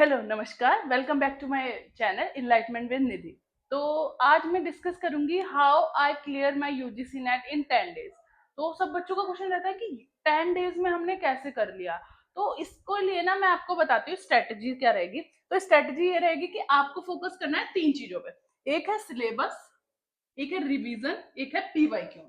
Hello नमस्कार, welcome back to my channel enlightenment with Nidhi. तो आज मैं डिस्कस करूंगी how I clear my UGC NET in 10 days. तो सब बच्चों का क्वेश्चन रहता है कि 10 डेज में हमने कैसे कर लिया। तो इसको लिए ना मैं आपको बताती हूँ स्ट्रेटजी क्या रहेगी। तो स्ट्रेटजी ये रहेगी कि आपको फोकस करना है 3 चीजों पे। एक है सिलेबस, एक है रिवीजन, एक है पीवाईक्यूज।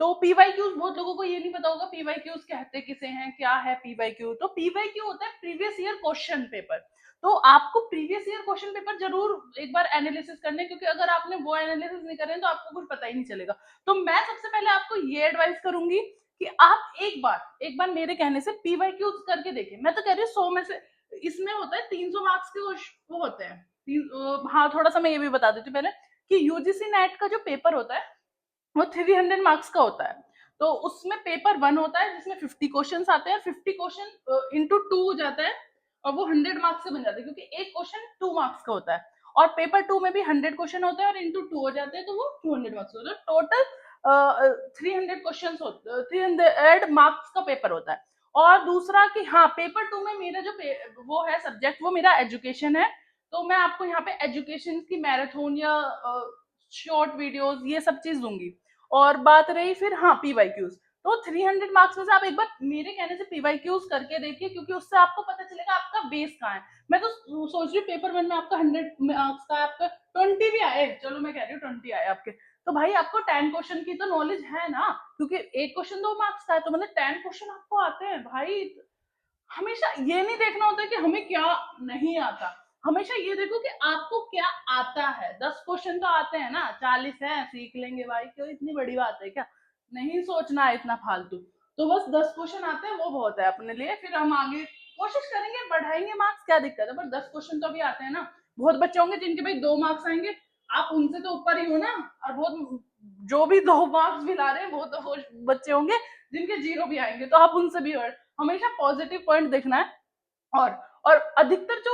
तो पीवाईक्यूज बहुत लोगों को ये नहीं पता होगा पीवाईक्यूज कहते किसे हैं, क्या है पीवाईक्यू। तो पीवाईक्यू होता है प्रीवियस ईयर क्वेश्चन पेपर। तो आपको प्रीवियस ईयर क्वेश्चन पेपर जरूर एक बार एनालिसिस करने, क्योंकि अगर आपने वो एनालिसिस नहीं करें तो आपको कुछ पता ही नहीं चलेगा। तो मैं सबसे पहले आपको ये एडवाइस करूंगी कि आप एक बार मेरे कहने से पीवाईक्यूज करके देखें। मैं तो कह रही हूँ 100 में से इसमें होता है 300 मार्क्स के वो होते हैं। हाँ, थोड़ा सा मैं ये भी बता देती हूँ पहले कि यूजीसी नेट का जो पेपर होता है वो 300 मार्क्स का होता है। तो उसमें पेपर 1 होता है जिसमें 50 क्वेश्चन आते हैं, 50 क्वेश्चन इंटू 2 हो जाता है और वो 100 मार्क्स से बन जाता है, क्योंकि एक क्वेश्चन 2 मार्क्स का होता है। और पेपर 2 में भी 100 क्वेश्चन होते हैं और इंटू 2 हो जाते हैं, तो वो 200 मार्क्स होता है। टोटल 300 क्वेश्चन 300 मार्क्स का पेपर होता है। और दूसरा कि हाँ, पेपर 2 में मेरा जो वो है सब्जेक्ट, वो मेरा एजुकेशन है। तो मैं आपको यहाँ पे एजुकेशन की मैराथन या शॉर्ट वीडियोस ये सब चीज दूंगी। और बात रही फिर हाँ पीवाईक्यूज, तो 300 मार्क्स में से आप एक बार मेरे कहने से पीवाईक्यूज करके देखिए, क्योंकि उससे आपको पता चलेगा आपका बेस कहाँ है। मैं तो सोच रही हूँ पेपर 1 में आपका 100 मार्क्स का आपका 20 भी आए, चलो मैं कह रही हूँ 20 आए आपके, तो भाई आपको 10 क्वेश्चन की तो नॉलेज है ना, क्योंकि एक क्वेश्चन 2 मार्क्स का है, तो मतलब 10 क्वेश्चन आपको आते हैं भाई। हमेशा ये नहीं देखना होता कि हमें क्या नहीं आता, हमेशा ये देखो कि आपको क्या आता है। 10 क्वेश्चन तो आते हैं ना, 40 है सीख लेंगे भाई, क्यों इतनी बड़ी बात है क्या, नहीं सोचना है इतना फालतू। तो बस 10 क्वेश्चन आते हैं वो बहुत है अपने लिए, फिर हम आगे कोशिश करेंगे बढ़ाएंगे मार्क्स, क्या दिक्कत है। पर 10 क्वेश्चन तो अभी आते हैं ना। बहुत बच्चे होंगे जिनके भाई 2 मार्क्स आएंगे, आप उनसे तो ऊपर ही हो ना। और बहुत जो भी 2 मार्क्स भी ला रहे हैं बहुत तो बच्चे होंगे जिनके 0 भी आएंगे, तो आप उनसे भी हमेशा पॉजिटिव पॉइंट देखना है। और और अधिकतर जो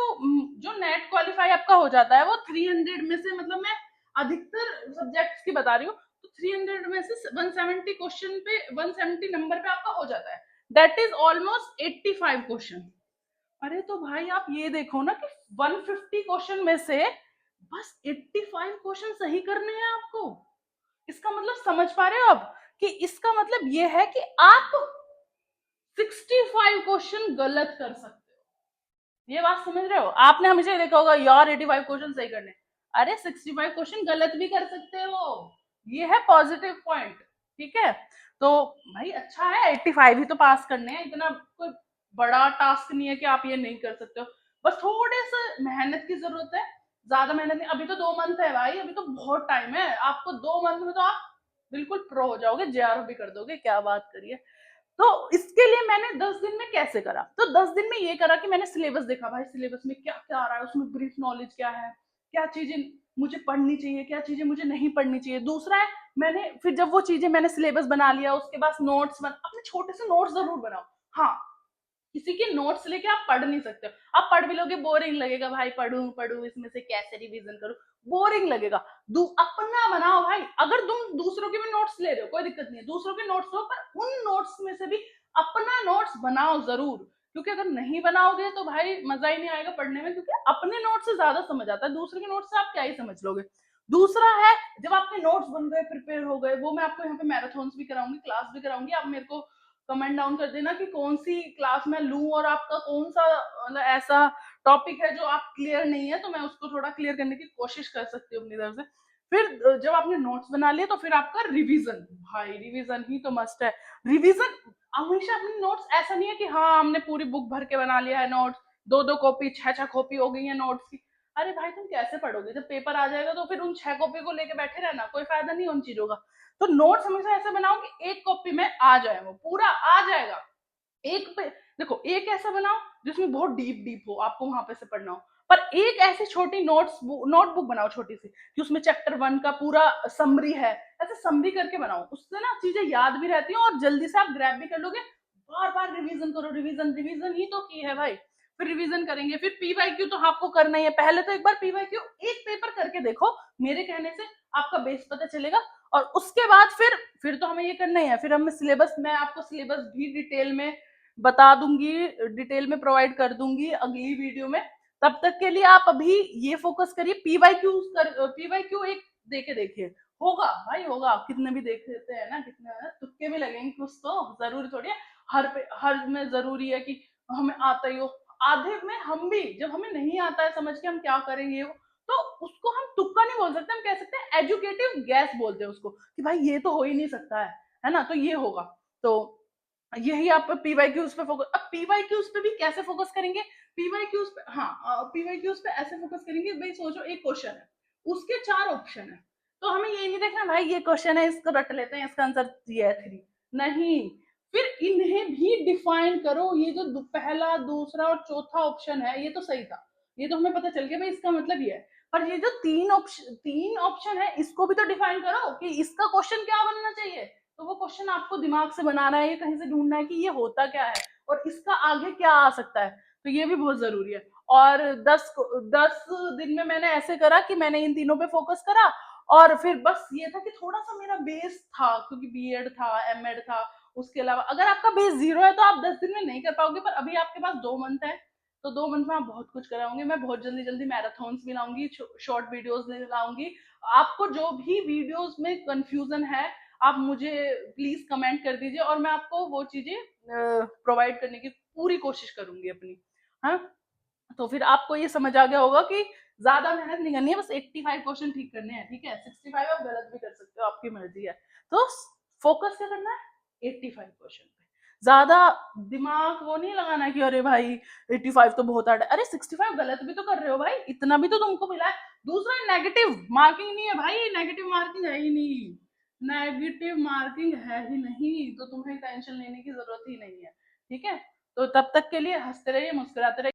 जो नेट क्वालिफाई आपका हो जाता है वो 300 में से, मतलब मैं अधिकतर सब्जेक्ट्स की बता रही हूँ, तो 300 में से 170 क्वेश्चन पे, 170 नंबर पे आपका हो जाता है। That is almost 85 question. अरे तो भाई आप ये देखो ना कि 150 क्वेश्चन में से बस 85 क्वेश्चन सही करने हैं आपको। इसका मतलब समझ पा रहे हो आप कि इसका मतलब ये है कि आप 65 क्वेश्चन गलत कर सकते हो। ये बात समझ रहे हो। आपने हमेशा देखा होगा यार 85 क्वेश्चन सही करने, अरे 65 क्वेश्चन गलत भी कर सकते हो। ये है पॉजिटिव पॉइंट। ठीक है, तो भाई अच्छा है, 85 ही तो पास करने हैं, इतना कोई बड़ा टास्क नहीं है कि आप ये नहीं कर सकते हो। बस थोड़े से मेहनत की जरूरत है, ज्यादा मेहनत नहीं। अभी तो 2 मंथ है भाई, अभी तो बहुत टाइम है आपको। 2 मंथ में तो आप बिल्कुल प्रो हो जाओगे, जेआरएफ भी कर दोगे, क्या बात करिए। तो इसके लिए मैंने 10 दिन में कैसे करा, तो 10 दिन में ये करा कि मैंने सिलेबस देखा, भाई सिलेबस में क्या क्या आ रहा है, उसमें ब्रीफ नॉलेज क्या है, क्या चीजें मुझे पढ़नी चाहिए, क्या चीजें मुझे नहीं पढ़नी चाहिए। दूसरा है, मैंने फिर जब वो चीजें मैंने सिलेबस बना लिया, उसके बाद नोट्स अपने छोटे से नोट्स जरूर बनाओ। हाँ, किसी के नोट्स लेके आप पढ़ नहीं सकते हो। आप पढ़ भी लोगे बोरिंग लगेगा, भाई पढ़ू पढ़ू इसमें से कैसे रिवीजन करूं, बोरिंग लगेगा। अपना बनाओ भाई। अगर तुम दूसरों के भी नोट्स ले रहे हो कोई दिक्कत नहीं है, दूसरों के नोट्स लो, पर उन नोट्स में से भी अपना नोट्स बनाओ जरूर। क्योंकि अगर नहीं बनाओगे तो भाई मजा ही नहीं आएगा पढ़ने में, क्योंकि अपने नोट्स से ज्यादा समझ आता है, दूसरे के नोट्स से आप क्या ही समझ लोगे। दूसरा है, जब आपके नोट्स बन गए, प्रिपेयर हो गए, वो मैं आपको यहाँ पे मैराथन्स भी कराऊंगी, क्लास भी कराऊंगी। आप मेरे को कमेंट डाउन कर देना कि कौन सी क्लास मैं लूं और आपका कौन सा मतलब ऐसा टॉपिक है जो आप क्लियर नहीं है, तो मैं उसको थोड़ा क्लियर करने की कोशिश कर सकती हूँ अपनी तरफ से। फिर जब आपने नोट्स बना लिए तो फिर आपका रिवीजन, भाई रिवीजन ही तो मस्ट है। रिवीजन हमेशा अपने नोट्स, ऐसा नहीं है कि हाँ हमने पूरी बुक भर के बना लिया है नोट्स, 2-2 कॉपी 6-6 कॉपी हो गई है नोट्स की। अरे भाई तुम कैसे पढ़ोगे, जब पेपर आ जाएगा तो फिर उन 6 कॉपी को लेके बैठे रहना, कोई फायदा नहीं उन चीजों का। तो नोट्स हमेशा ऐसे बनाओ कि एक कॉपी में आ जाए, वो पूरा आ जाएगा। एक पे देखो, एक ऐसा बनाओ जिसमें बहुत डीप डीप हो, आपको वहां पे से पढ़ना हो। पर एक ऐसी छोटी नोटबुक बनाओ छोटी सी, कि उसमें चैप्टर 1 का पूरा समरी है, ऐसे समरी करके बनाओ, उससे ना चीजें याद भी रहती हैं और जल्दी से आप ग्रैब भी कर लोगे। बार बार रिवीजन करो, रिवीजन रिवीजन ही तो की है भाई। फिर रिवीजन करेंगे, फिर पीवाईक्यू तो आपको करना ही है। पहले तो एक बार पीवाईक्यू एक पेपर करके देखो, मेरे कहने से आपका बेस पता चलेगा। और उसके बाद फिर तो हमें ये करना ही है। फिर हमें सिलेबस, मैं आपको सिलेबस भी डिटेल में बता दूंगी, डिटेल में प्रोवाइड कर दूंगी अगली वीडियो में। तब तक के लिए आप अभी ये फोकस करिए, पीवाईक्यू एक देके देखिए, होगा भाई होगा, कितने भी देख लेते हैं ना, कितने तुक्के भी लगेंगे कुछ, तो जरूरी थोड़ी है हर में जरूरी है कि हमें आता ही हो। आधे में हम भी जब हमें नहीं आता है समझ के हम क्या करेंगे वो, तो उसको हम तुक्का नहीं बोल सकते, हम कह सकते हैं एजुकेटिव गैस बोलते हैं उसको, कि भाई ये तो हो ही नहीं सकता है ना, तो ये होगा। तो यही आप पीवाईक्यूज पे फोकस, अब पीवाईक्यूज पे भी कैसे फोकस करेंगे, पीवाईक्यूज पे, हाँ पीवाईक्यूज पे ऐसे फोकस करेंगे, भाई सोचो एक क्वेश्चन है, उसके 4 ऑप्शन है, तो हमें ये नहीं देखना भाई ये क्वेश्चन है इसको रट लेते हैं, इसका आंसर ये है 3, नहीं, फिर इन्हें भी डिफाइन करो, ये जो पहला दूसरा और चौथा ऑप्शन है ये तो सही था, ये तो हमें पता चल गया भाई इसका मतलब ये है, पर ये जो 3 ऑप्शन है इसको भी तो डिफाइन करो कि इसका क्वेश्चन क्या बनना चाहिए, तो वो क्वेश्चन आपको दिमाग से बनाना है, ये कहीं से ढूंढना है कि ये होता क्या है और इसका आगे क्या आ सकता है, तो ये भी बहुत जरूरी है। और 10 दिन में मैंने ऐसे करा कि मैंने इन तीनों पे फोकस करा, और फिर बस ये था कि थोड़ा सा मेरा बेस था क्योंकि बीएड था, एमएड था, उसके अलावा अगर आपका बेस 0 है तो आप 10 दिन में नहीं कर पाओगे, पर अभी आपके पास 2 मंथ है, तो 2 मंथ में आप बहुत कुछ कराओगे, मैं बहुत जल्दी जल्दी मैराथन्स भी लाऊंगी, शॉर्ट वीडियोस लाऊंगी, आपको जो भी वीडियोस में कंफ्यूजन है आप मुझे प्लीज कमेंट कर दीजिए, और मैं आपको वो चीजें प्रोवाइड करने की पूरी कोशिश करूंगी अपनी। हाँ, तो फिर आपको ये समझ आ गया होगा कि ज्यादा मेहनत नहीं करनी है, बस 85 क्वेश्चन ठीक करने हैं, ठीक है, 65 आप गलत भी कर सकते हो, आपकी मर्जी है, तो फोकस क्या करना है 85 क्वेश्चन पे, ज्यादा दिमाग वो नहीं लगाना है कि अरे भाई 85 तो बहुत हार्ड है, अरे 65 गलत भी तो कर रहे हो भाई, इतना भी तो तुमको मिला है। दूसरा नेगेटिव मार्किंग नहीं है भाई, नेगेटिव मार्किंग है ही नहीं, नेगेटिव मार्किंग है ही नहीं, तो तुम्हें टेंशन लेने की जरूरत ही नहीं है, ठीक है। तो तब तक के लिए हंसते रहिए, मुस्कुराते रहिए।